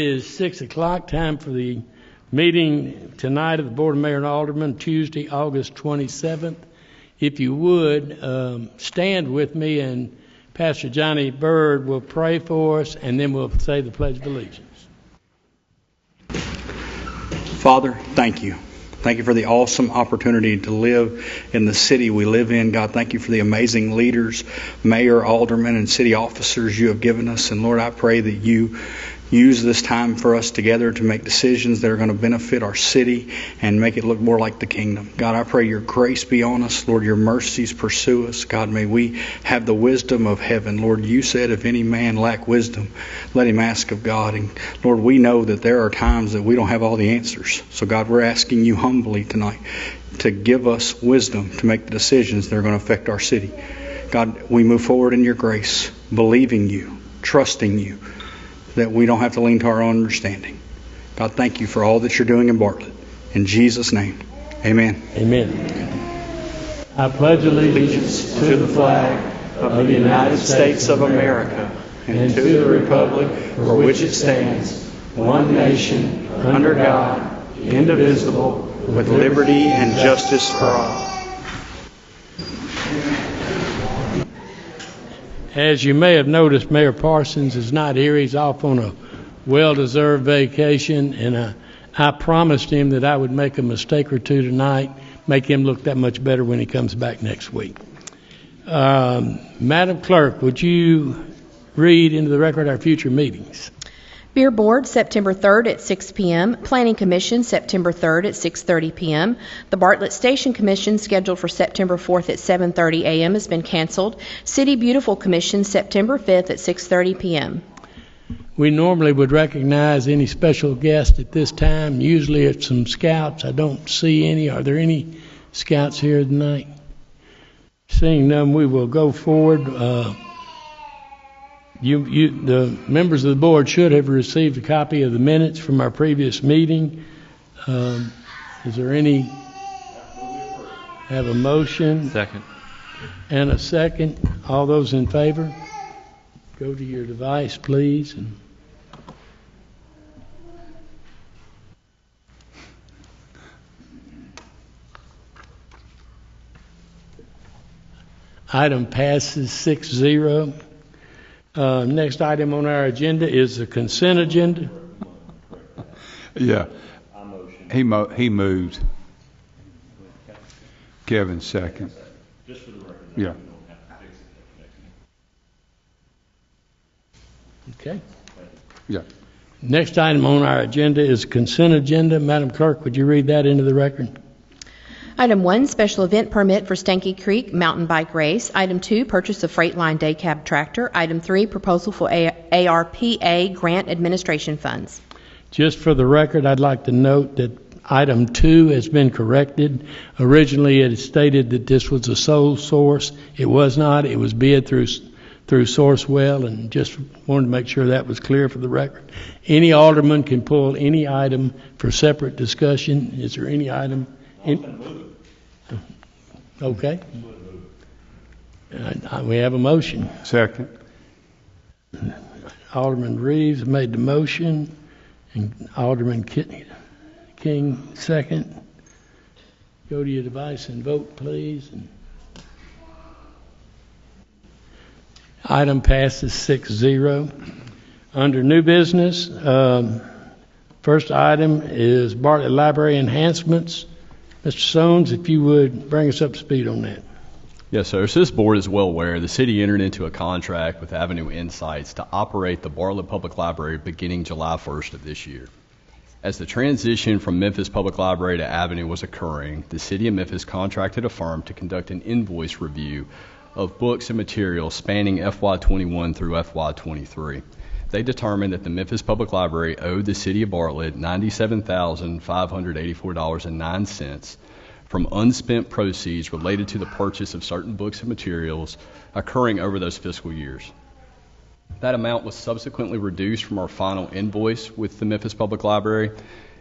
is 6 o'clock, time for the meeting tonight of the Board of Mayor and Aldermen, Tuesday, August 27th. If you would, stand with me, and Pastor Johnny Bird will pray for us, and then we'll say the Pledge of Allegiance. Father, thank you. Thank you for the awesome opportunity to live in the city we live in. God, thank you for the amazing leaders, mayor, aldermen, and city officers you have given us. And Lord, I pray that you use this time for us together to make decisions that are going to benefit our city and make it look more like the kingdom. God, I pray your grace be on us. Lord, your mercies pursue us. God, may we have the wisdom of heaven. Lord, you said if any man lack wisdom, let him ask of God. And Lord, we know that there are times that we don't have all the answers. So God, we're asking you humbly tonight to give us wisdom to make the decisions that are going to affect our city. God, we move forward in your grace, believing you, trusting you, that we don't have to lean to our own understanding. God, thank you for all that you're doing in Bartlett. In Jesus' name, amen. Amen. I pledge allegiance to the flag of the United States of America and to the republic for which it stands, one nation, under God, indivisible, With liberty and justice for all. As you may have noticed, Mayor Parsons is not here. He's off on a well-deserved vacation, and I promised him that I would make a mistake or two tonight, make him look that much better when he comes back next week. Madam Clerk, would you read into the record our future meetings? Beer Board, September 3rd at 6 p.m. Planning Commission, September 3rd at 6:30 p.m. The Bartlett Station Commission, scheduled for September 4th at 7:30 a.m., has been canceled. City Beautiful Commission, September 5th at 6:30 p.m. We normally would recognize any special guest at this time. Usually it's some scouts. I don't see any. Are there any scouts here tonight? Seeing none, we will go forward. The members of the board should have received a copy of the minutes from our previous meeting. Is there any? Have a motion? Second. And a second. All those in favor? Go to your device, please. Item passes 6-0. Next item on our agenda is the consent agenda. Yeah. He moved. Kevin second. Just for the record. Yeah. Okay. Yeah. Next item on our agenda is consent agenda. Madam Clerk, would you read that into the record? Item 1, special event permit for Stanky Creek Mountain Bike Race. Item 2, purchase of Freightline Day Cab Tractor. Item 3, proposal for ARPA grant administration funds. Just for the record, I'd like to note that item 2 has been corrected. Originally, it stated that this was a sole source. It was not. It was bid through Sourcewell, and just wanted to make sure that was clear for the record. Any alderman can pull any item for separate discussion. Is there any item? Okay. We have a motion. Second. Alderman Reeves made the motion, and Alderman King second. Go to your device and vote, please. Item passes 6-0. Under new business, first item is Bartlett Library enhancements. Mr. Sones, if you would bring us up to speed on that. Yes, sir. So this board is well aware the city entered into a contract with Avenue Insights to operate the Bartlett Public Library beginning July 1st of this year. As the transition from Memphis Public Library to Avenue was occurring, the city of Memphis contracted a firm to conduct an invoice review of books and materials spanning FY21 through FY23. They determined that the Memphis Public Library owed the city of Bartlett $97,584.09 from unspent proceeds related to the purchase of certain books and materials occurring over those fiscal years. That amount was subsequently reduced from our final invoice with the Memphis Public Library,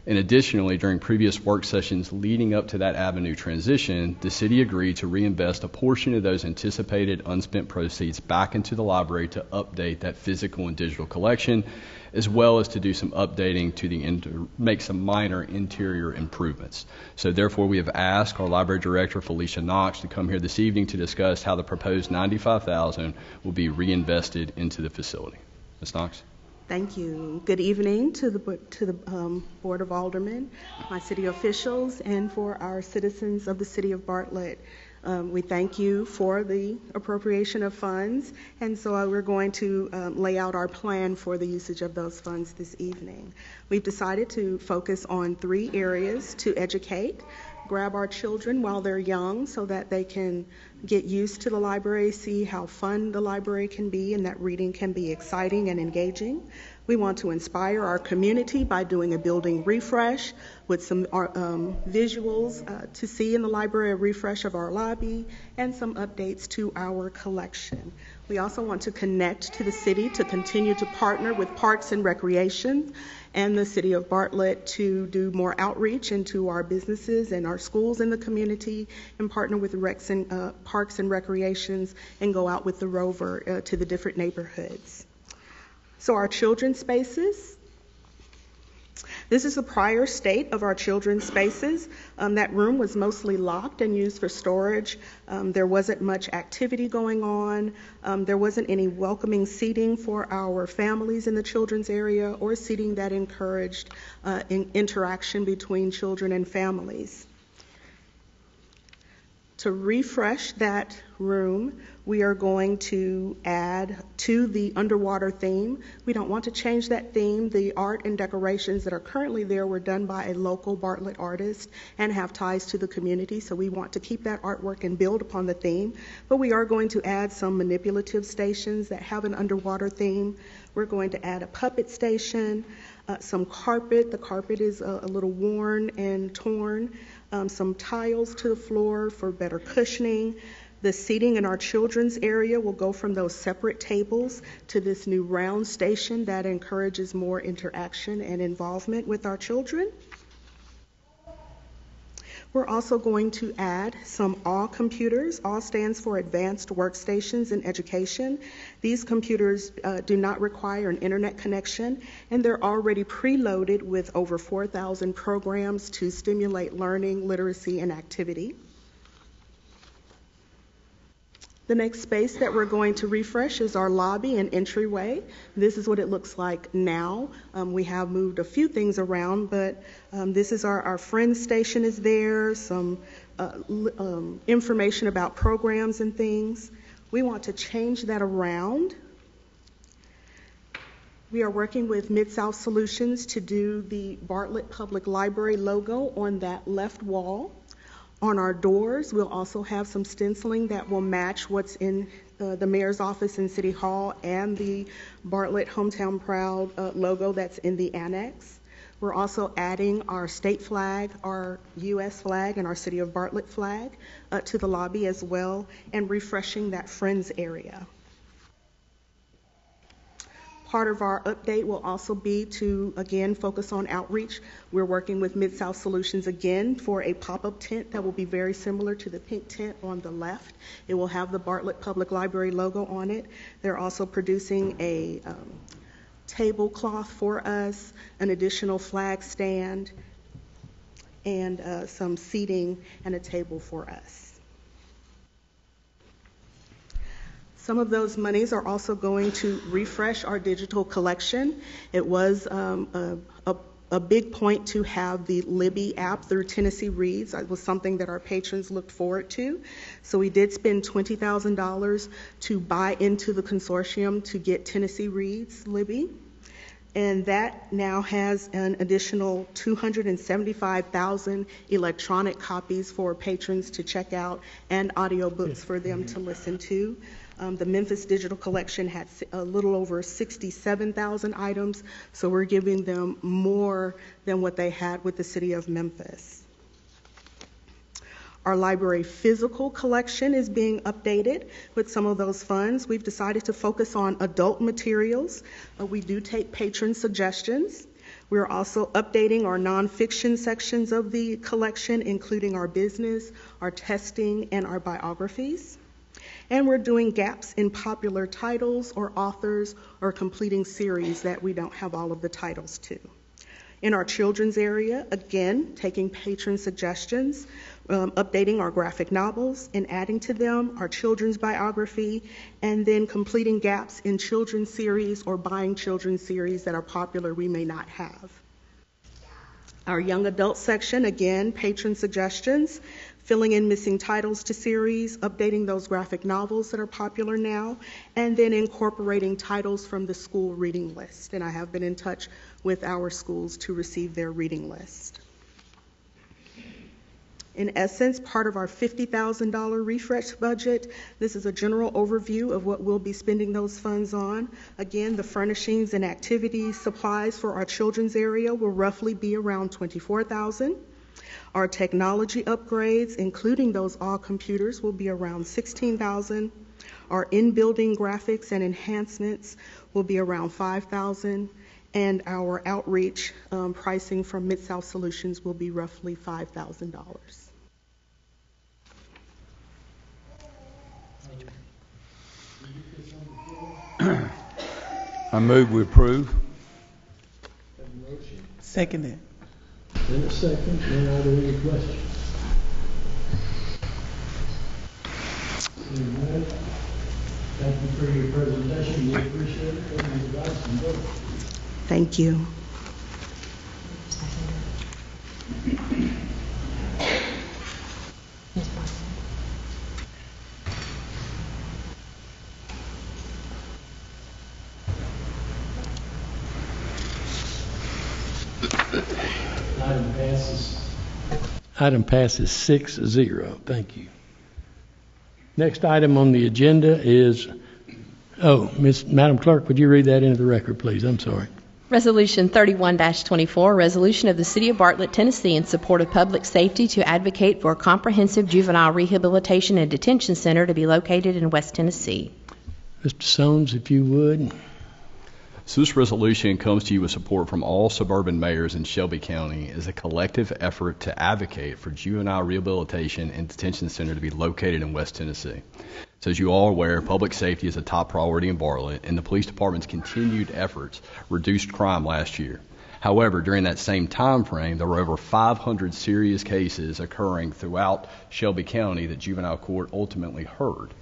And additionally, during previous work sessions leading up to that avenue transition, the city agreed to reinvest a portion of those anticipated unspent proceeds back into the library to update that physical and digital collection, as well as to do some updating to make some minor interior improvements. So therefore, we have asked our library director, Felicia Knox, to come here this evening to discuss how the proposed $95,000 will be reinvested into the facility. Ms. Knox? Thank you. Good evening to the Board of Aldermen, my city officials, and for our citizens of the city of Bartlett. We thank you for the appropriation of funds, and so we're going to lay out our plan for the usage of those funds this evening. We've decided to focus on 3 areas to educate, grab our children while they're young so that they can get used to the library, see how fun the library can be, and that reading can be exciting and engaging. We want to inspire our community by doing a building refresh with some visuals to see in the library, a refresh of our lobby, and some updates to our collection. We also want to connect to the city to continue to partner with Parks and Recreation and the city of Bartlett to do more outreach into our businesses and our schools in the community, and partner with Parks and Recreations and go out with the rover to the different neighborhoods. So our children's spaces. This is the prior state of our children's spaces. That room was mostly locked and used for storage. There wasn't much activity going on. There wasn't any welcoming seating for our families in the children's area or seating that encouraged interaction between children and families. To refresh that room, we are going to add to the underwater theme. We don't want to change that theme. The art and decorations that are currently there were done by a local Bartlett artist and have ties to the community, so we want to keep that artwork and build upon the theme. But we are going to add some manipulative stations that have an underwater theme. We're going to add a puppet station, some carpet. The carpet is a little worn and torn. Some tiles to the floor for better cushioning. The seating in our children's area will go from those separate tables to this new round station that encourages more interaction and involvement with our children. We're also going to add some AWE computers. AWE stands for Advanced Workstations in Education. These computers do not require an internet connection, and they're already preloaded with over 4,000 programs to stimulate learning, literacy, and activity. The next space that we're going to refresh is our lobby and entryway. This is what it looks like now. We have moved a few things around, but this is our friends station is there, some information about programs and things. We want to change that around. We are working with Mid-South Solutions to do the Bartlett Public Library logo on that left wall. On our doors, we'll also have some stenciling that will match what's in the mayor's office in City Hall and the Bartlett Hometown Proud logo that's in the annex. We're also adding our state flag, our U.S. flag, and our City of Bartlett flag to the lobby as well, and refreshing that Friends area. Part of our update will also be to, again, focus on outreach. We're working with Mid-South Solutions again for a pop-up tent that will be very similar to the pink tent on the left. It will have the Bartlett Public Library logo on it. They're also producing a tablecloth for us, an additional flag stand, and some seating and a table for us. Some of those monies are also going to refresh our digital collection. It was a big point to have the Libby app through Tennessee Reads. It was something that our patrons looked forward to. So we did spend $20,000 to buy into the consortium to get Tennessee Reads Libby. And that now has an additional 275,000 electronic copies for patrons to check out and audiobooks for them to listen to. The Memphis Digital Collection had a little over 67,000 items, so we're giving them more than what they had with the city of Memphis. Our library physical collection is being updated with some of those funds. We've decided to focus on adult materials. We do take patron suggestions. We're also updating our nonfiction sections of the collection, including our business, our testing, and our biographies. And we're doing gaps in popular titles or authors or completing series that we don't have all of the titles to. In our children's area, again, taking patron suggestions, updating our graphic novels and adding to them our children's biography, and then completing gaps in children's series or buying children's series that are popular we may not have. Our young adult section, again, patron suggestions, filling in missing titles to series, updating those graphic novels that are popular now, and then incorporating titles from the school reading list. And I have been in touch with our schools to receive their reading list. In essence, part of our $50,000 refresh budget, this is a general overview of what we'll be spending those funds on. Again, the furnishings and activities supplies for our children's area will roughly be around $24,000. Our technology upgrades, including those all computers, will be around $16,000. Our in-building graphics and enhancements will be around $5,000. And our outreach pricing from Mid-South Solutions will be roughly $5,000. I move we approve. Seconded. In a second, then are there any questions? Seeing none, thank you for your presentation. We appreciate it. Thank you, advice and vote. Thank you. Item passes 6-0. Thank you. Next item on the agenda is, Madam Clerk, would you read that into the record, please? I'm sorry. Resolution 31-24, resolution of the City of Bartlett, Tennessee, in support of public safety to advocate for a comprehensive juvenile rehabilitation and detention center to be located in West Tennessee. Mr. Soames, if you would. So this resolution comes to you with support from all suburban mayors in Shelby County as a collective effort to advocate for juvenile rehabilitation and detention center to be located in West Tennessee. So as you all are aware, public safety is a top priority in Bartlett, and the police department's continued efforts reduced crime last year. However, during that same time frame, there were over 500 serious cases occurring throughout Shelby County that juvenile court ultimately heard.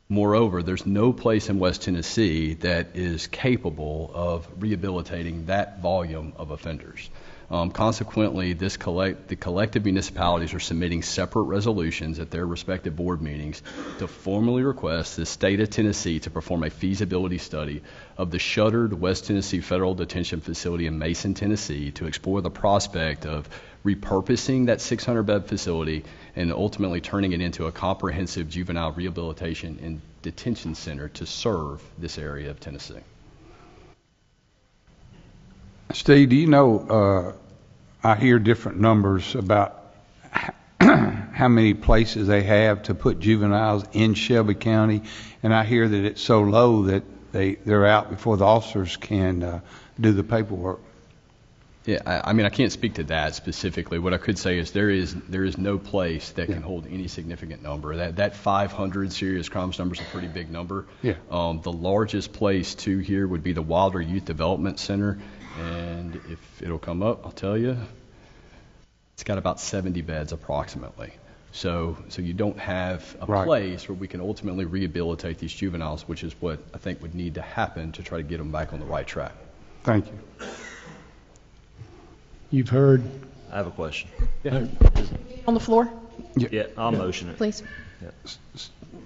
Moreover, there's no place in West Tennessee that is capable of rehabilitating that volume of offenders. Consequently, the collective municipalities are submitting separate resolutions at their respective board meetings to formally request the state of Tennessee to perform a feasibility study of the shuttered West Tennessee Federal Detention Facility in Mason, Tennessee, to explore the prospect of repurposing that 600-bed facility and ultimately turning it into a comprehensive juvenile rehabilitation and detention center to serve this area of Tennessee. Steve, do you know, I hear different numbers about how many places they have to put juveniles in Shelby County, and I hear that it's so low that they're out before the officers can do the paperwork. Yeah, I mean, I can't speak to that specifically. What I could say is there is no place that can hold any significant number. That 500 serious crimes number is a pretty big number. Yeah. The largest place to here would be the Wilder Youth Development Center, and if it'll come up, I'll tell you, it's got about 70 beds approximately. So you don't have a place where we can ultimately rehabilitate these juveniles, which is what I think would need to happen to try to get them back on the right track. Thank you. You've heard. I have a question. On the floor, Yeah, I'll motion it. please.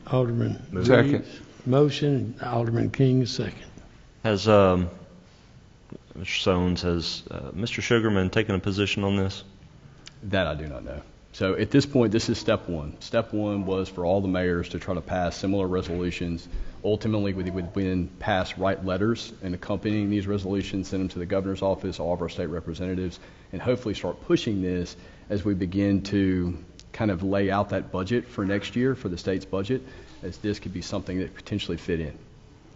Alderman Second. Motion, Alderman King, second. Has Mr. Soames, has Mr. Sugarman taken a position on this? That I do not know. So at this point, this is step one. Step one was for all the mayors to try to pass similar resolutions. Ultimately, we would then pass write letters and accompanying these resolutions, send them to the governor's office, all of our state representatives, and hopefully start pushing this as we begin to kind of lay out that budget for next year for the state's budget, as this could be something that potentially fit in.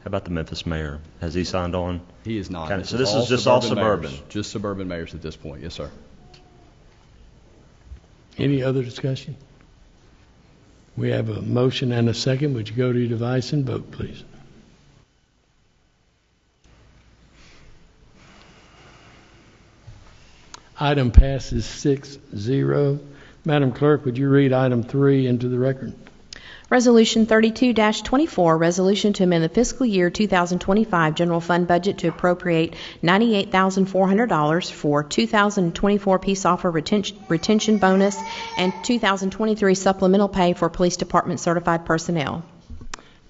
How about the Memphis mayor? Has he signed on? He is not. So this is just all suburban? Mayors. Just suburban mayors at this point. Yes, sir. Any other discussion? We have a motion and a second. Would you go to your device and vote, please? Item passes 6-0. Madam Clerk, would you read item 3 into the record? Resolution 32-24, resolution to amend the fiscal year 2025 general fund budget to appropriate $98,400 for 2024 peace officer retention bonus and 2023 supplemental pay for police department certified personnel.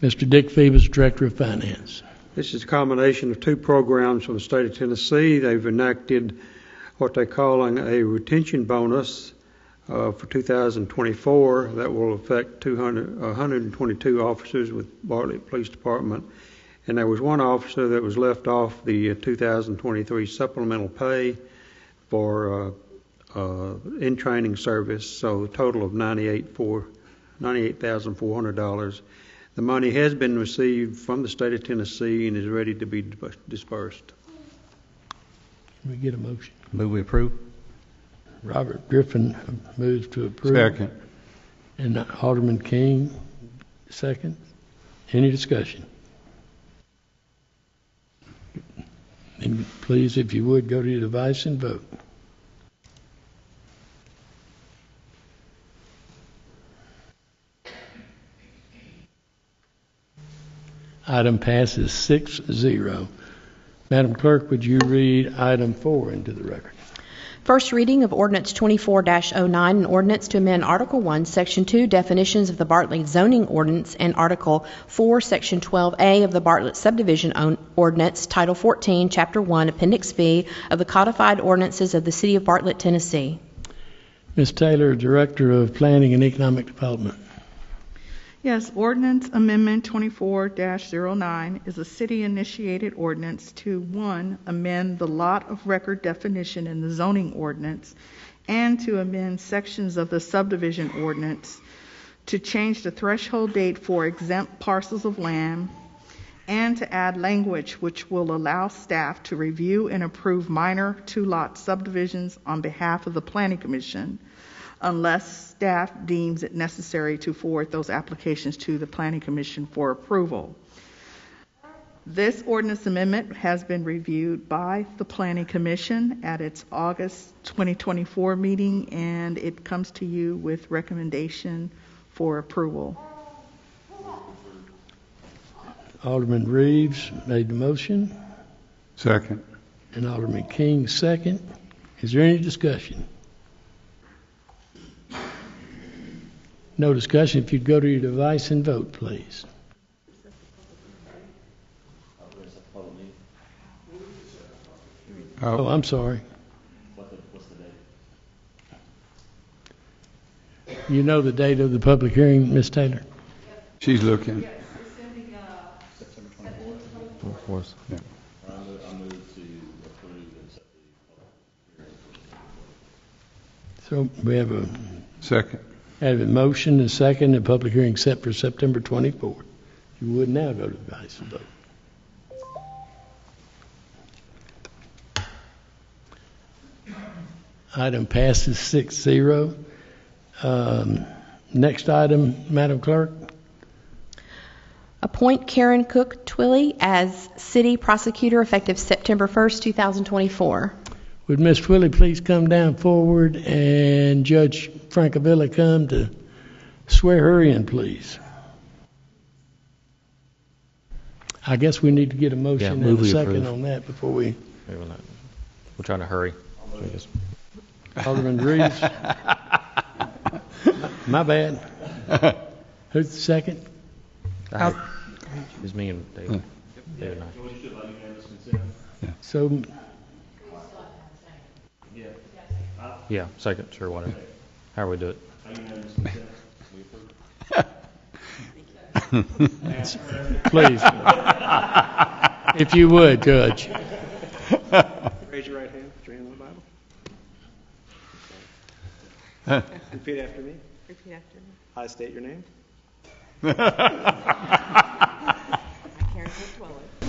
Mr. Dick Phoebus, Director of Finance. This is a combination of two programs from the state of Tennessee. They've enacted what they're calling a retention bonus for 2024 that will affect 122 officers with Bartlett Police Department. And there was one officer that was left off the 2023 supplemental pay for in-training service, so a total of $98,400. The money has been received from the state of Tennessee and is ready to be dispersed. Can we get a motion? Move we approve. Robert Griffin moves to approve. Second. And Alderman King, second. Any discussion? And please, if you would, go to your device and vote. Item passes 6-0. Madam Clerk, would you read item 4 into the record? First reading of Ordinance 24-09, an ordinance to amend Article 1, Section 2, definitions of the Bartlett zoning ordinance, and Article 4, Section 12A of the Bartlett subdivision ordinance, Title 14, Chapter 1, Appendix V of the codified ordinances of the City of Bartlett, Tennessee. Ms. Taylor, Director of Planning and Economic Development. Yes, Ordinance Amendment 24-09 is a city-initiated ordinance to, 1, amend the lot of record definition in the zoning ordinance, and to amend sections of the subdivision ordinance to change the threshold date for exempt parcels of land, and to add language which will allow staff to review and approve minor two-lot subdivisions on behalf of the Planning Commission, unless staff deems it necessary to forward those applications to the Planning Commission for approval. This ordinance amendment has been reviewed by the Planning Commission at its August 2024 meeting, and it comes to you with recommendation for approval. Alderman Reeves made the motion. Second. And Alderman King second. Is there any discussion? No discussion. If you'd go to your device and vote, please. Oh, I'm sorry. What's the date? You know the date of the public hearing, Ms. Taylor? She's looking. Yes, it's ending September 24th. 4th. Yeah. I move to approve and set the So we have a Second. motion and a second, and public hearing set for September 24th. You would now go to the device and vote. Item passes 6-0. Next item, Madam Clerk. Appoint Karen Cook Twilley as city prosecutor effective September 1st, 2024. Would Ms. Twilley please come down forward and Judge Francavilla come to swear her in, please? I guess we need to get a motion and a second on that before we... We're trying to hurry. Alderman Reeves. My bad. Who's the second? It was me and David. David and I. So, Yeah, second, sure, whatever. However we do it. please, if you would, Judge. Raise your right hand. Put your hand on the Bible. Repeat after me. Repeat after me. I state your name. I, Karen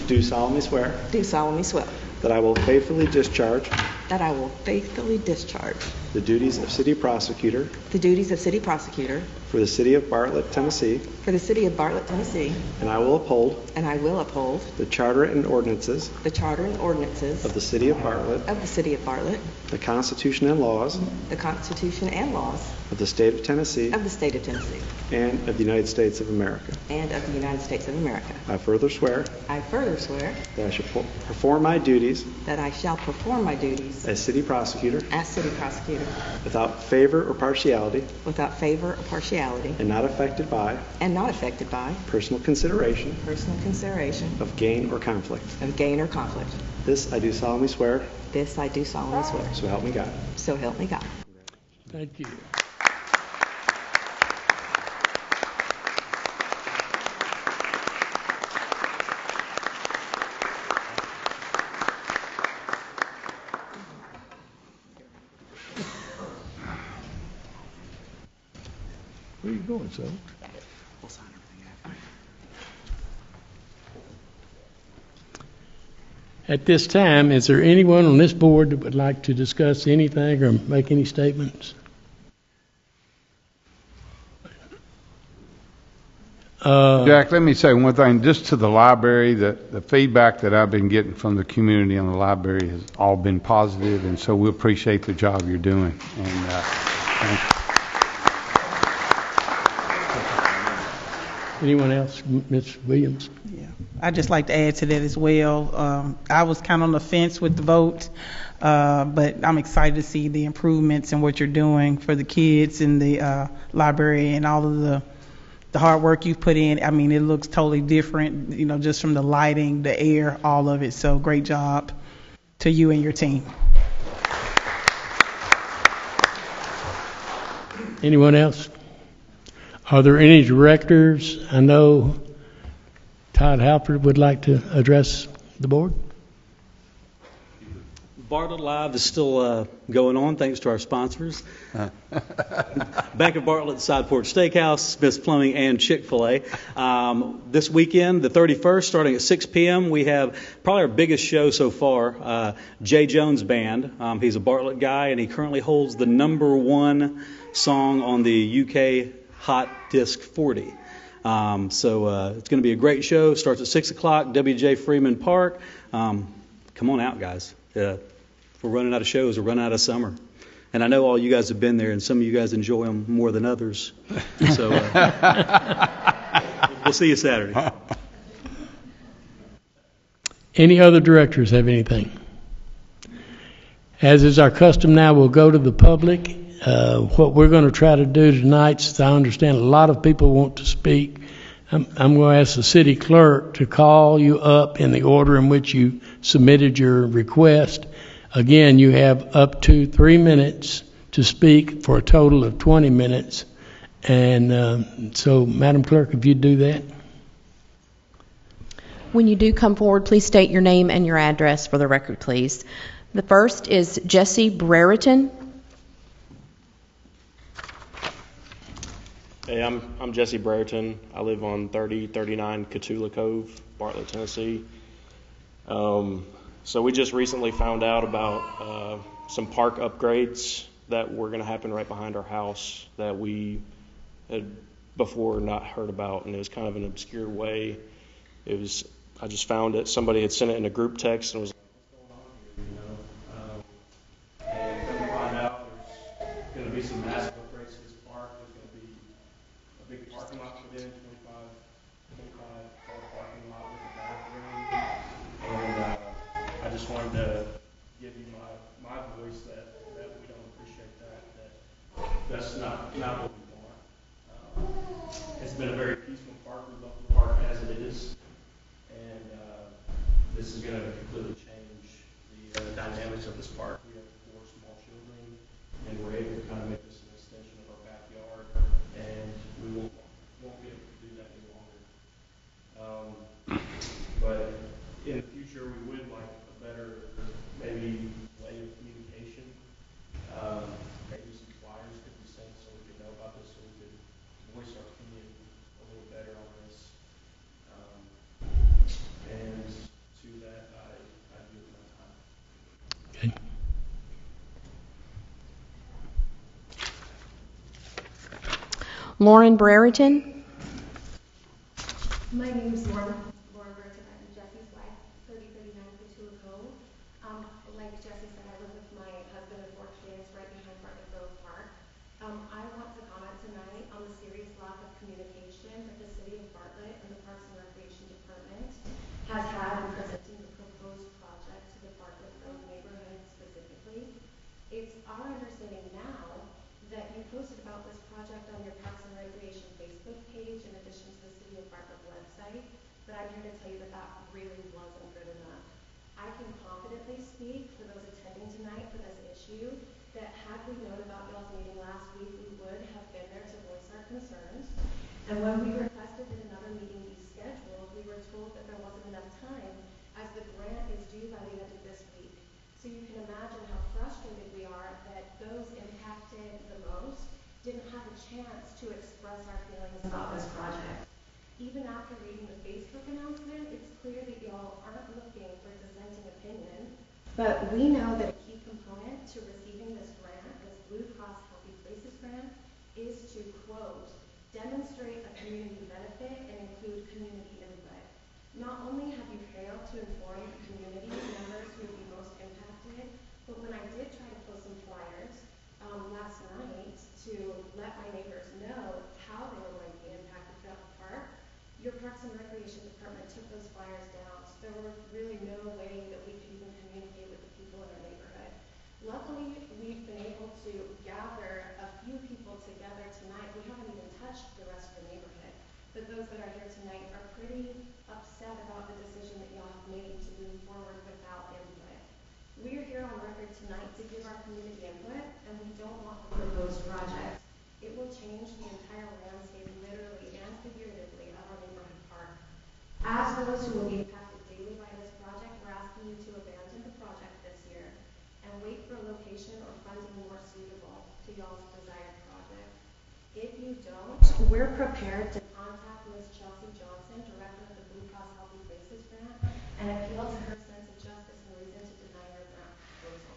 do solemnly swear do solemnly swear that I will faithfully discharge that I will faithfully discharge the duties of City Prosecutor the duties of City Prosecutor for the City of Bartlett, Tennessee, for the City of Bartlett, Tennessee, and I will uphold the Charter and ordinances Charter and ordinances of the City of Bartlett, of the City of Bartlett, the Constitution and laws the Constitution and laws of the State of Tennessee, of the State of Tennessee, and of the United States of America. and of the United States of America. I further swear I further swear that I shall perform my duties that I shall perform my duties as City Prosecutor as City Prosecutor without favor or partiality, without favor or partiality, and not affected by personal consideration of gain or conflict. This I do solemnly swear. This I do solemnly swear. So help me God. So help me God. Thank you. Where are you going, son? We'll sign everything after. At this time, is there anyone on this board that would like to discuss anything or make any statements? Jack, let me say one thing, just to the library, the feedback that I've been getting from the community on the library has all been positive, and so we appreciate the job you're doing. And thank you. Anyone else? Ms. Williams? Yeah, I'd just like to add to that as well. I was kind of on the fence with the vote, but I'm excited to see the improvements in what you're doing for the kids in the library and all of the hard work you've put in. I mean, it looks totally different, you know, just from the lighting, the air, all of it. So great job to you and your team. Anyone else? Are there any directors? I know Todd Halpert would like to address the board. Bartlett Live is still going on, thanks to our sponsors. Back at Bartlett, Side Porch Steakhouse, Smith's Plumbing, and Chick-fil-A. This weekend, the 31st, starting at 6 p.m., we have probably our biggest show so far, Jay Jones Band. He's a Bartlett guy, and he currently holds the #1 song on the UK Hot Disc 40. So it's going to be a great show. Starts at 6 o'clock, W.J. Freeman Park. Come on out, guys. We're running out of shows. We're running out of summer. And I know all you guys have been there, and some of you guys enjoy them more than others. So we'll see you Saturday. Any other directors have anything? As is our custom now, we'll go to the public. What we're going to try to do tonight, since I understand a lot of people want to speak, I'm going to ask the city clerk to call you up in the order in which you submitted your request. Again, you have up to 3 minutes to speak for a total of 20 minutes. And so, Madam Clerk, if you'd do that. When you do come forward, please state your name and your address for the record, please. The first is Jesse Brereton. Hey, I'm Jesse Brereton. I live on 3039 Catula Cove, Bartlett, Tennessee. So we just recently found out about some park upgrades that were going to happen right behind our house that we had before not heard about, and it was kind of an obscure way. I just found it. Somebody had sent it in a group text and was like, what's going on here, and come to find out there's going to be some massive upgrades to this park. There's going to be a big parking lot put in, 25-car parking lot with a bathroom, and I just wanted to give you my voice that we don't appreciate that's not what we want. It's been a very peaceful park. We love the park as it is, and this is going to completely change the dynamics of this park. We have 4 small children, and we're able to kind of make this an extension of our backyard, and we won't be able to do that any longer. But in the future, we would like a better, maybe, way of communication. Maybe some flyers could be sent so we could know about this, so we could voice our opinion a little better on this. Lauren Brereton. My name is Lauren Burton. I'm Jesse's wife, 3039 Petula Cove. Like Jesse said, I live with my husband and 4 kids right behind Bartlett Grove Park. I want to comment tonight on the serious lack of communication that the City of Bartlett and the Parks and Recreation Department has had in presenting the proposed project to the Bartlett Grove neighborhood specifically. It's our understanding now that you posted about this project on your Parks and Recreation Facebook page in addition to the City of Bartlett website, but I'm here to tell you that that really wasn't good enough. I can confidently speak for those attending tonight for this issue that had we known about y'all's meeting last week, we would have been there to voice our concerns. And when we requested that another meeting be scheduled, we were told that there wasn't enough time as the grant is due by the end of this week. So you can imagine how frustrated we are that those impacted the most didn't have a chance to express our feelings about this project. Even after reading the Facebook announcement, it's clear that y'all aren't looking for dissenting opinion, but we know that a key component to receiving this grant, this Blue Cross Healthy Places grant, is to, quote, demonstrate a community benefit and include community input. Not only have you failed to inform the community members who would be most impacted, but when I did try to post some flyers last night to let my neighbors know how they were going to be impacted throughout the park, your Parks and Recreation Department took those flyers down. So there was really no way that we could even communicate with the people in our neighborhood. Luckily, we've been able to gather a few people together tonight. We haven't even touched the rest of the neighborhood, but those that are here tonight are pretty upset about the decision that y'all have made to move forward without input. We are here on record tonight to give our community input, and we don't want the proposed project. It will change the entire landscape literally and figuratively of our neighborhood park. As those who will be impacted daily by this project, we're asking you to abandon the project this year and wait for a location or funding more suitable to y'all's desired project. If you don't, we're prepared to contact Ms. Chelsea Johnson, Director of the Blue Cross Healthy Places grant, and appeal to her sense of justice and reason to deny your grant proposal.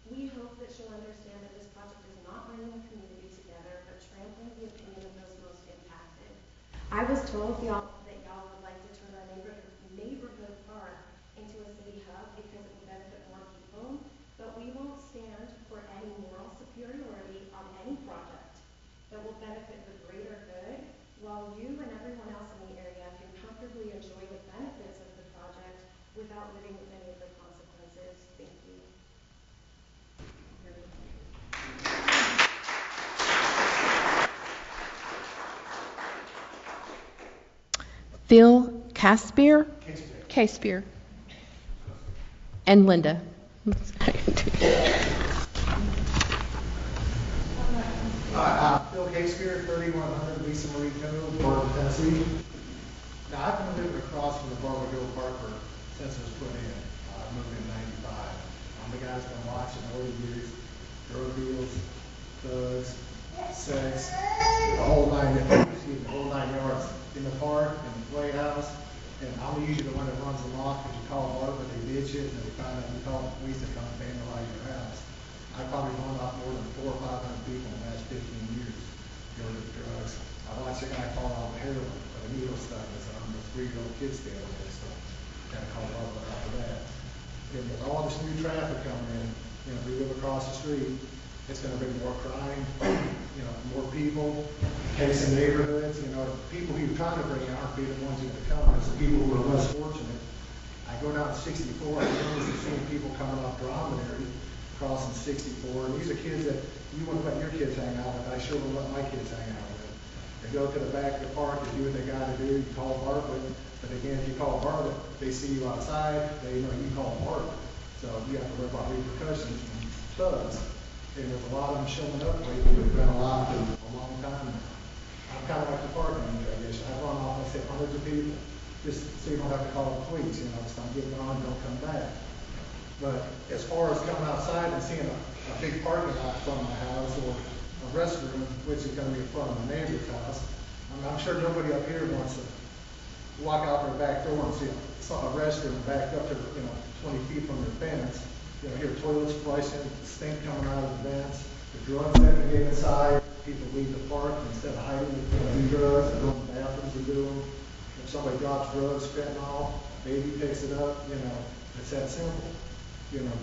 We hope that she'll understand that this project is not bringing the community together, but trampling the opinion of those most impacted. I was told that y'all would like to turn our neighborhood park into a city hub because it will benefit more people, but we won't stand for any moral superiority on any project that will benefit the greater good, while you and everyone else in the area can comfortably enjoy the benefits of the project without living with any of the consequences. Thank you. Phil Caspier. And Linda. Phil Caspier, 3100 Lisa Marie Cove, Bartlett, Tennessee. Now, I've been living across from the Bartlett Grove Park since it was put in. I moved in 95. I'm the guy that's been watching over the years, drug deals, thugs, sex, the whole nine yards in the park and the playhouse. And I'm usually the one that runs them off because you call Bartlett, but they ditch it, and they find out you call the police to come vandalize your house. I've probably run off more than 400 or 500 people in the last 15 years dealing with drugs. I watched a guy fall out of heroin for the needle stuff as a 3-year-old kid still with it, so kind of called Bartlett after that. And with all this new traffic coming in, we live across the street, it's going to bring more crime, more people, casing neighborhoods. The people who you're trying to bring in aren't being the ones who are coming. It's the people who are less fortunate. I go down to 64, I'm noticing seeing people coming off Dromedary, crossing 64. And these are kids that you wouldn't let your kids hang out with. I sure wouldn't let my kids hang out with. They go to the back of the park, they do what they got to do. You call Bartlett, but again, if you call Bartlett, they see you outside. They know you call Bartlett, so you have to worry about repercussions from thugs. And there's a lot of them showing up lately. We've been alive for a long time now. I'm kind of like the park ranger, I guess. I run off, I say, hundreds of people, just so you don't have to call the police. Just don't get on, don't come back. But as far as coming outside and seeing a big parking lot in front of my house or a restroom, which is going to be in front of my neighbor's house, I'm sure nobody up here wants to walk out their back door and see a restroom backed up to 20 feet from their fence. Hear toilets flushing, stink coming out of the vents, the drugs that can get inside. people leave the park instead of hiding, do drugs, and go in the bathrooms and do them. If somebody drops drugs, fentanyl, a baby picks it up, it's that simple.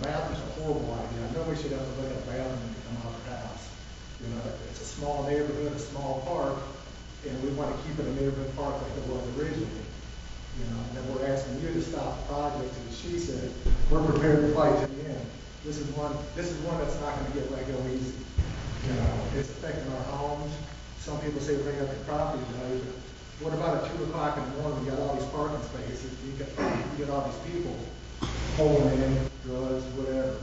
Bathrooms are a horrible idea. Nobody should have to look at a bathroom when they come out of their house. It's a small neighborhood, a small park, and we want to keep it a neighborhood park like it was originally. And then we're asking you to stop the project, and she said, we're prepared to fight to the end. This is one that's not going to get let go easy. It's affecting our homes. Some people say bring up the property value, but what about at 2 o'clock in the morning, we got all these parking spaces, you get all these people pulling in, drugs, whatever.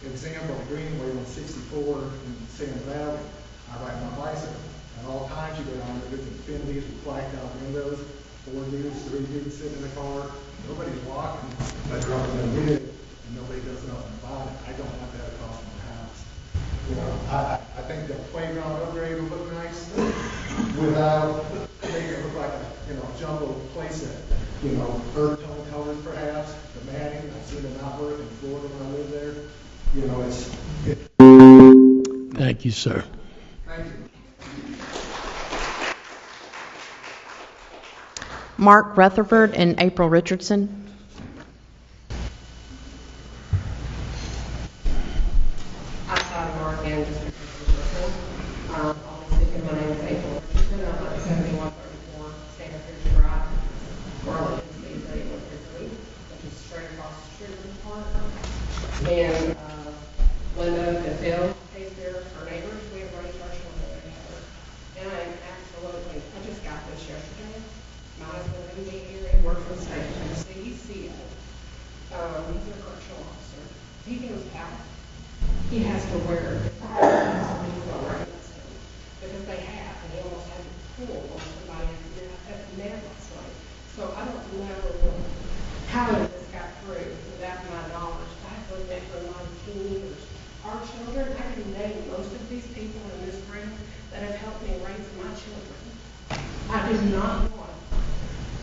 Example, Greenway on 64 in Sand Valley. I ride my bicycle. At all times you go down there, there's infinities with blacked out windows, 4 dudes, 3 dudes sitting in the car. Nobody's walking. But they're up in the mid, and nobody does nothing about it. I don't want that across my house. I think the playground upgrade will look nice without making it look like a jumbo playset. Earth tone colors perhaps, the matting, I've seen it not work in Florida when I lived there. Thank you, sir. Thank you. Mark Rutherford and April Richardson. Outside of Mark and District Richardson, I'll be speaking. My name is April Richardson. I'm at 7134 Santa Cruz Drive, Bartlett, Tennessee, which is straight across the street from the park. And Linda and Phil, Case Beer, our neighbors, we have raised our children together. And I just got this yesterday. My husband didn't be here. He worked for the state of Tennessee. He's CEO. He's a correctional officer. He goes out. He has to wear it. Because they have, and he almost had to pull on somebody at the net last night. So I don't know how this got through without my knowledge. I've lived there for 19 years. Our children, I can name most of these people in this room that have helped me raise my children. I do not want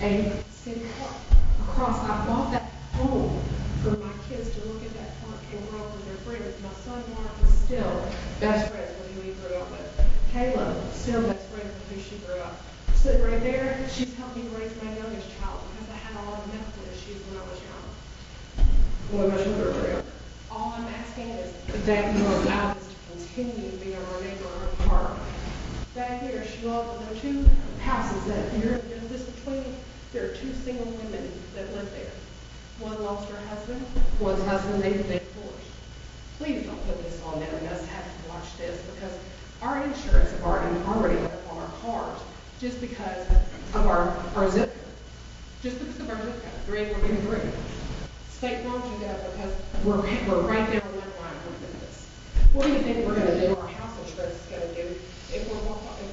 a city park across. I bought that home for my kids to look at that park and grow up with their friends. My son Mark is still best friends with who he grew up with. Kayla, still best friends with who she grew up. Sitting right there, she's helped me raise my youngest child because I had a lot of medical issues when I was young. When my children were young. All I'm asking is that you allow this to continue to be our neighborhood park. Back here, there are 2 houses that you're in this between. There are 2 single women that live there. One lost her husband. One's husband they divorced. Please don't put this on them and us have to watch this because our insurance have already went up on our cars just because of our zip code. Just because of our zip code. We're getting free. State Farm should go because we're right there on that line with this. What do you think we're going to do? Our house insurance is going to do if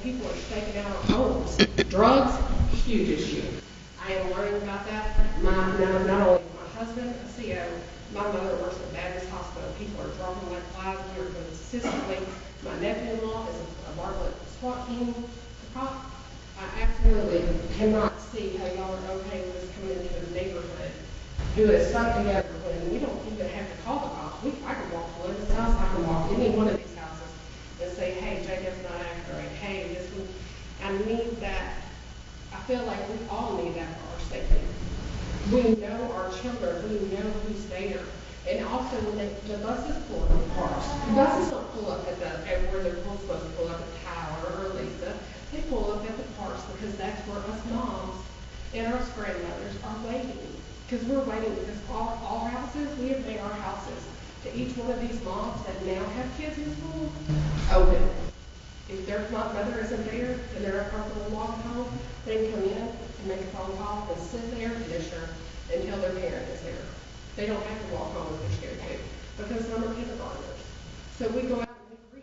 people are staking out our homes? Drugs, huge issue. I am learning about that. Not only my husband, a CO, my mother works at Baptist Hospital. People are dropping like flies. We are consistently. My nephew-in-law is a Bartlett SWAT team cop. I absolutely cannot see how y'all are okay with this coming into a neighborhood who is stuck together when we don't even have to call the cops. I can walk to Linda's house. I can walk to any one of these houses and say, hey, Jacob's not acting right. Hey, this one. I need that. I feel like we all need that for our safety. We know our children. We know who's there. And also, when the buses pull up in the parks, the buses don't pull up at where they're supposed to pull up at Tower or Lisa. They pull up at the parks because that's where us moms and our grandmothers are waiting. Because we're waiting because all houses, we have made our houses to each one of these moms that now have kids in school open. If their mother isn't there and they're not comfortable walking home, they can come in and make a phone call and sit there until their parent is there. They don't have to walk home if they're scared to because some are kindergartners. So we go out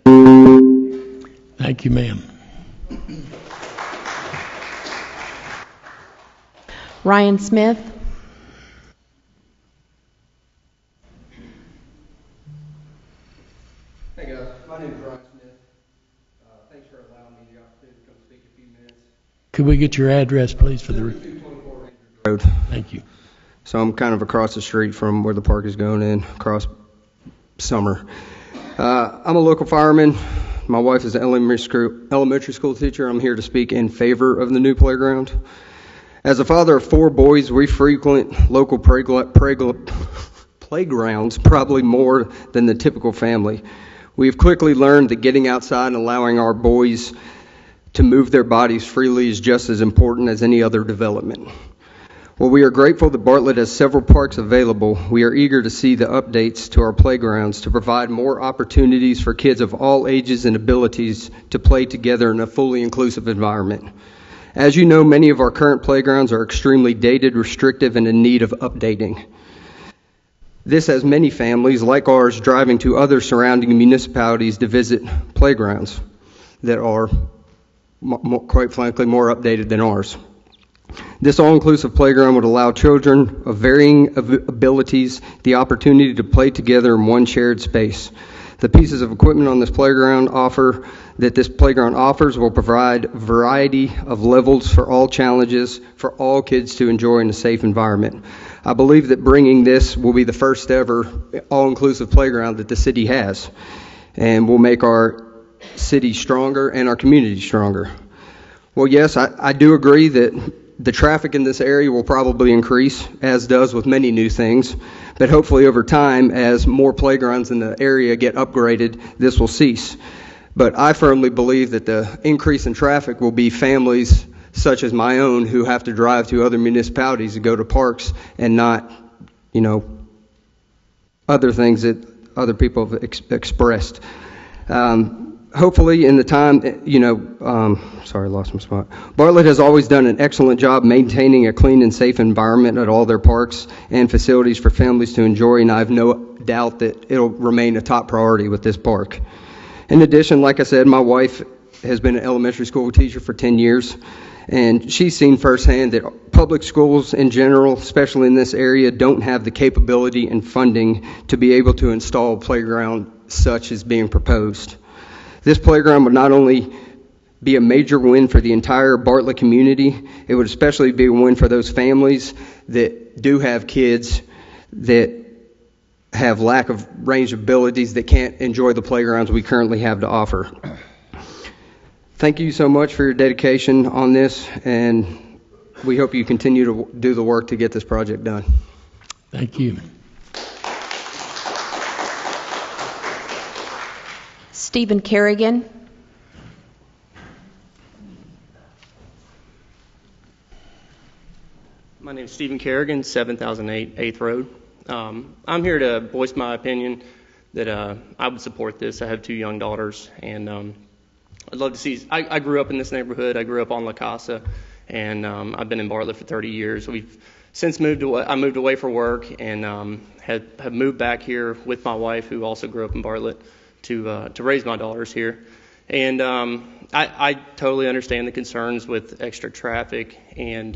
and we greet. Thank you, ma'am. Ryan Smith. Hey guys, my name is Ryan Smith. Thanks for allowing me the opportunity to come speak a few minutes. Could we get your address, please, for the 224 Road. Thank you. So I'm kind of across the street from where the park is going in, across Summer. I'm a local fireman, My wife is an elementary school teacher. I'm here to speak in favor of the new playground. As a father of 4 boys, we frequent local playgrounds probably more than the typical family. We've quickly learned that getting outside and allowing our boys to move their bodies freely is just as important as any other development. While we are grateful that Bartlett has several parks available, we are eager to see the updates to our playgrounds to provide more opportunities for kids of all ages and abilities to play together in a fully inclusive environment. As you know, many of our current playgrounds are extremely dated, restrictive, and in need of updating. This has many families, like ours, driving to other surrounding municipalities to visit playgrounds that are, quite frankly, more updated than ours. This all-inclusive playground would allow children of varying abilities the opportunity to play together in one shared space. The pieces of equipment on this playground offers will provide a variety of levels for all challenges for all kids to enjoy in a safe environment. I believe that bringing this will be the first ever all-inclusive playground that the city has, and will make our city stronger and our community stronger. Well, yes, I do agree that the traffic in this area will probably increase, as does with many new things, but hopefully over time, as more playgrounds in the area get upgraded, this will cease. But I firmly believe that the increase in traffic will be families such as my own who have to drive to other municipalities to go to parks and not, other things that other people have expressed. Hopefully in the time, sorry, I lost my spot. Bartlett has always done an excellent job maintaining a clean and safe environment at all their parks and facilities for families to enjoy, and I have no doubt that it'll remain a top priority with this park. In addition, like I said, my wife has been an elementary school teacher for 10 years, and she's seen firsthand that public schools in general, especially in this area, don't have the capability and funding to be able to install a playground such as being proposed. This playground would not only be a major win for the entire Bartlett community, it would especially be a win for those families that do have kids that have lack of range of abilities that can't enjoy the playgrounds we currently have to offer. Thank you so much for your dedication on this, and we hope you continue to do the work to get this project done. Thank you. Stephen Kerrigan. My name is Stephen Kerrigan, 7008 8th Road. I'm here to voice my opinion that I would support this. I have 2 young daughters, and I'd love to see. I grew up in this neighborhood. I grew up on La Casa, and I've been in Bartlett for 30 years. We've since moved away. I moved away for work, and have moved back here with my wife, who also grew up in Bartlett, to raise my daughters here. And I totally understand the concerns with extra traffic and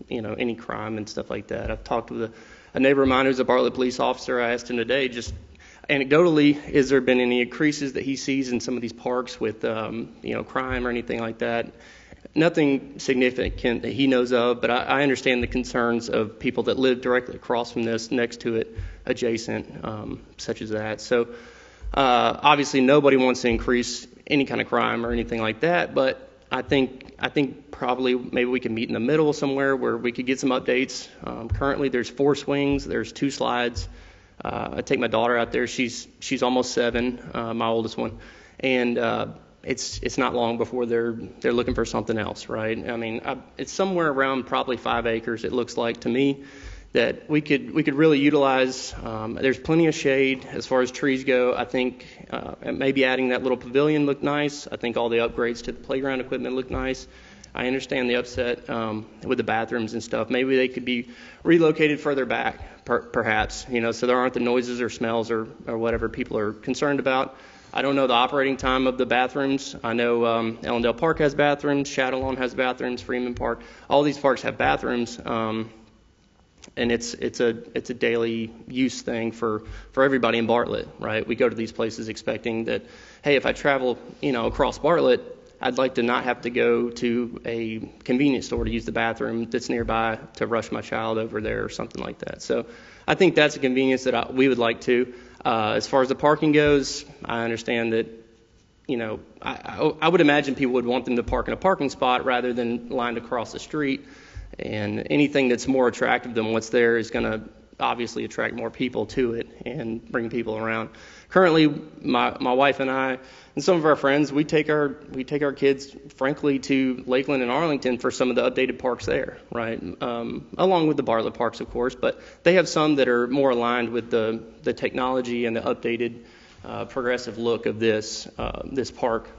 any crime and stuff like that. I've talked with a neighbor of mine who's a Bartlett police officer. I asked him today, just anecdotally, has there been any increases that he sees in some of these parks with crime or anything like that? Nothing significant that he knows of, but I understand the concerns of people that live directly across from this, next to it, adjacent, such as that. So obviously nobody wants to increase any kind of crime or anything like that, but I think probably maybe we can meet in the middle somewhere where we could get some updates. Currently there's 4 swings, there's 2 slides. I take my daughter out there. She's almost 7, my oldest one, and it's not long before they're looking for something else, right? I mean, it's somewhere around probably 5 acres. It looks like to me that we could really utilize. There's plenty of shade as far as trees go. I think maybe adding that little pavilion looked nice. I think all the upgrades to the playground equipment look nice. I understand the upset with the bathrooms and stuff. Maybe they could be relocated further back, perhaps, so there aren't the noises or smells or whatever people are concerned about. I don't know the operating time of the bathrooms. I know Ellendale Park has bathrooms, Shadowlawn has bathrooms, Freeman Park. All these parks have bathrooms, and it's a daily use thing for everybody in Bartlett, right? We go to these places expecting that, hey, if I travel, across Bartlett, I'd like to not have to go to a convenience store to use the bathroom that's nearby to rush my child over there or something like that. So I think that's a convenience that we would like to. As far as the parking goes, I understand that I would imagine people would want them to park in a parking spot rather than lined across the street. And anything that's more attractive than what's there is going to obviously attract more people to it and bring people around. Currently, my wife and I and some of our friends, we take our kids, frankly, to Lakeland and Arlington for some of the updated parks there, right? Along with the Bartlett parks, of course, but they have some that are more aligned with the technology and the updated progressive look of this park.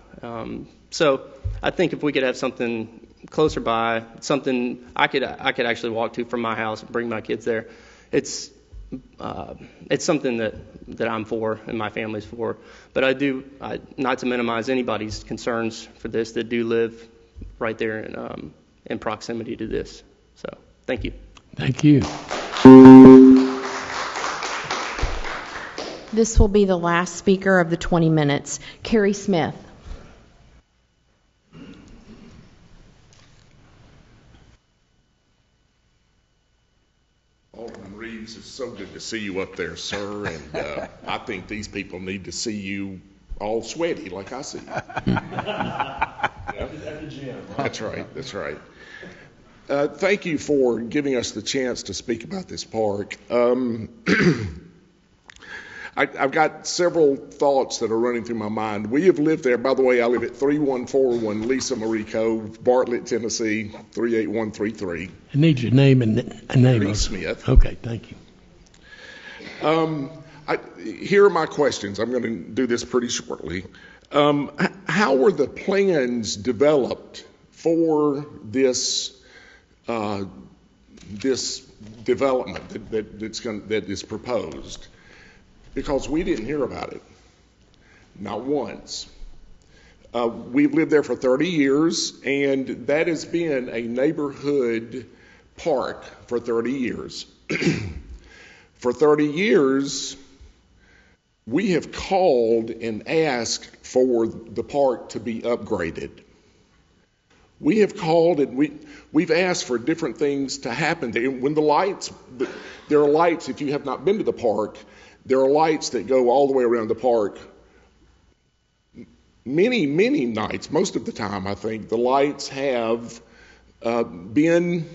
So I think if we could have something closer by, something I could actually walk to from my house and bring my kids there, it's something that I'm for and my family's for. But not to minimize anybody's concerns for this that do live right there in proximity to this. So thank you. Thank you. This will be the last speaker of the 20 minutes. Carrie Smith. Alderman Reeves, it's so good to see you up there, sir, and I think these people need to see you all sweaty like I see you. At the gym. That's right. Thank you for giving us the chance to speak about this park. I've got several thoughts that are running through my mind. We have lived there. By the way, I live at 3141 Lisa Marie Cove, Bartlett, Tennessee, 38133. I need your name and a name. Gary Smith. Okay, thank you. Here are my questions. I'm going to do this pretty shortly. How were the plans developed for this development that is proposed? Because we didn't hear about it, not once. We've lived there for 30 years, and that has been a neighborhood park for 30 years. For 30 years, we have called and asked for the park to be upgraded. We have called and we've asked for different things to happen there. When there are lights, if you have not been to the park, there are lights that go all the way around the park. Many nights, most of the time, I think, the lights have been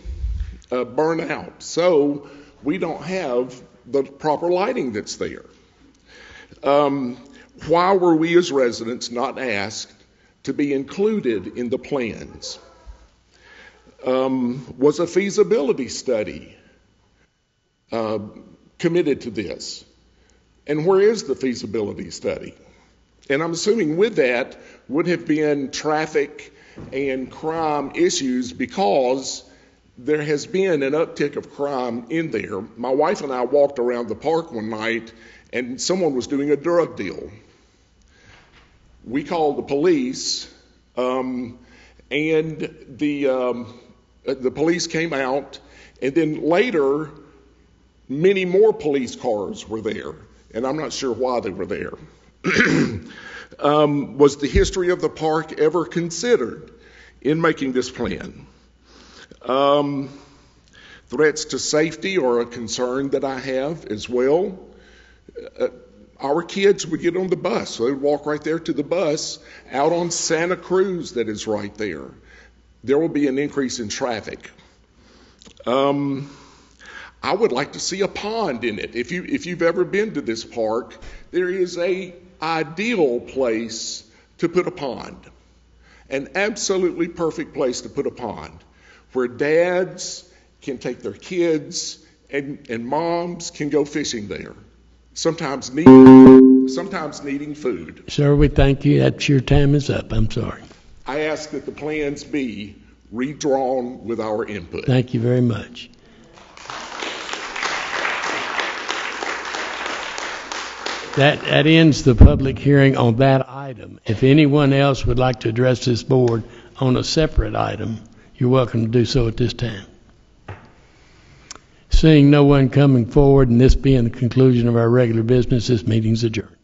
burned out. So we don't have the proper lighting that's there. Why were we as residents not asked to be included in the plans? Was a feasibility study committed to this? And where is the feasibility study? And I'm assuming with that would have been traffic and crime issues, because there has been an uptick of crime in there. My wife and I walked around the park one night and someone was doing a drug deal. We called the police, and the police came out, and then later many more police cars were there. And I'm not sure why they were there. Was the history of the park ever considered in making this plan? Threats to safety are a concern that I have as well. Our kids would get on the bus, so they would walk right there to the bus out on Santa Cruz that is right there. There will be an increase in traffic. I would like to see a pond in it. If you've ever been to this park, there is an ideal place to put a pond. An absolutely perfect place to put a pond where dads can take their kids and moms can go fishing there. Sometimes needing food. Sir, we thank you. Your time is up. I'm sorry. I ask that the plans be redrawn with our input. Thank you very much. That ends the public hearing on that item. If anyone else would like to address this board on a separate item, you're welcome to do so at this time. Seeing no one coming forward, and this being the conclusion of our regular business, this meeting's adjourned.